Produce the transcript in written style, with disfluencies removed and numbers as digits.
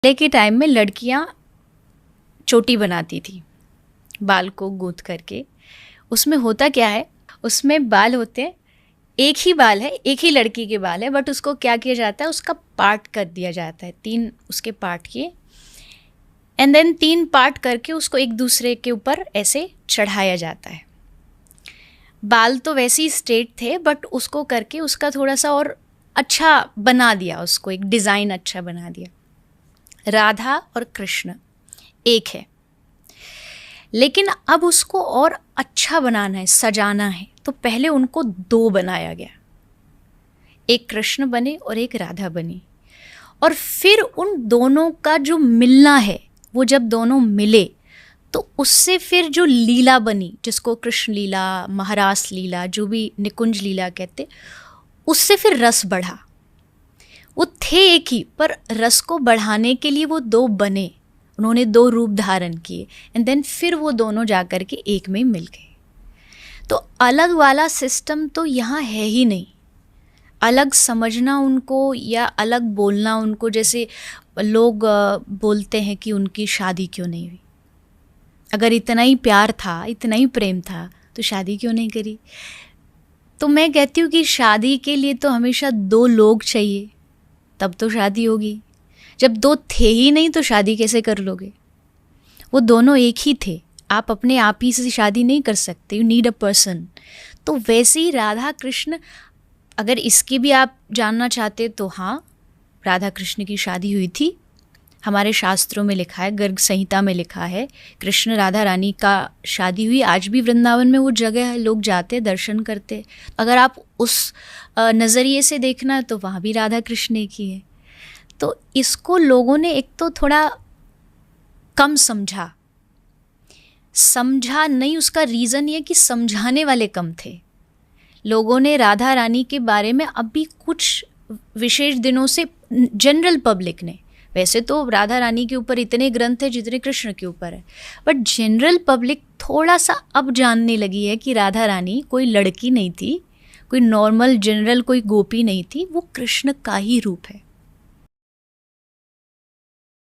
पहले के टाइम में लड़कियां चोटी बनाती थी बाल को गूंथ करके। उसमें होता क्या है, उसमें बाल होते हैं, एक ही बाल है, एक ही लड़की के बाल है, बट उसको क्या किया जाता है, उसका पार्ट कर दिया जाता है, 3 उसके पार्ट किए एंड देन 3 पार्ट करके उसको एक दूसरे के ऊपर ऐसे चढ़ाया जाता है। बाल तो वैसे ही स्ट्रेट थे बट उसको करके उसका थोड़ा सा और अच्छा बना दिया, उसको एक डिज़ाइन अच्छा बना दिया। राधा और कृष्ण एक है, लेकिन अब उसको और अच्छा बनाना है, सजाना है, तो पहले उनको 2 बनाया गया, एक कृष्ण बने और एक राधा बनी। और फिर उन दोनों का जो मिलना है, वो जब दोनों मिले तो उससे फिर जो लीला बनी, जिसको कृष्ण लीला, महारास लीला, जो भी निकुंज लीला कहते, उससे फिर रस बढ़ा। वो थे एक ही, पर रस को बढ़ाने के लिए वो 2 बने, उन्होंने 2 रूप धारण किए एंड देन फिर वो दोनों जाकर के एक में मिल गए। तो अलग वाला सिस्टम तो यहाँ है ही नहीं। अलग समझना उनको या अलग बोलना उनको, जैसे लोग बोलते हैं कि उनकी शादी क्यों नहीं हुई। अगर इतना ही प्यार था, इतना ही प्रेम था, तो शादी क्यों नहीं करी। तो मैं कहती हूँ कि शादी के लिए तो हमेशा 2 लोग चाहिए, तब तो शादी होगी। जब 2 थे ही नहीं तो शादी कैसे कर लोगे। वो दोनों एक ही थे, आप अपने आप ही से शादी नहीं कर सकते, यू नीड अ पर्सन। तो वैसे ही राधा कृष्ण, अगर इसकी भी आप जानना चाहते तो हाँ, राधा कृष्ण की शादी हुई थी, हमारे शास्त्रों में लिखा है, गर्ग संहिता में लिखा है, कृष्ण राधा रानी का शादी हुई। आज भी वृंदावन में वो जगह है, लोग जाते, दर्शन करते। अगर आप उस नज़रिए से देखना है तो वहाँ भी राधा कृष्ण की है। तो इसको लोगों ने एक तो थोड़ा कम समझा नहीं। उसका रीज़न ये कि समझाने वाले कम थे। लोगों ने राधा रानी के बारे में अभी कुछ विशेष दिनों से, जनरल पब्लिक ने, वैसे तो राधा रानी के ऊपर इतने ग्रंथ हैं जितने कृष्ण के ऊपर है, बट जनरल पब्लिक थोड़ा सा अब जानने लगी है कि राधा रानी कोई लड़की नहीं थी, कोई नॉर्मल जनरल कोई गोपी नहीं थी, वो कृष्ण का ही रूप है।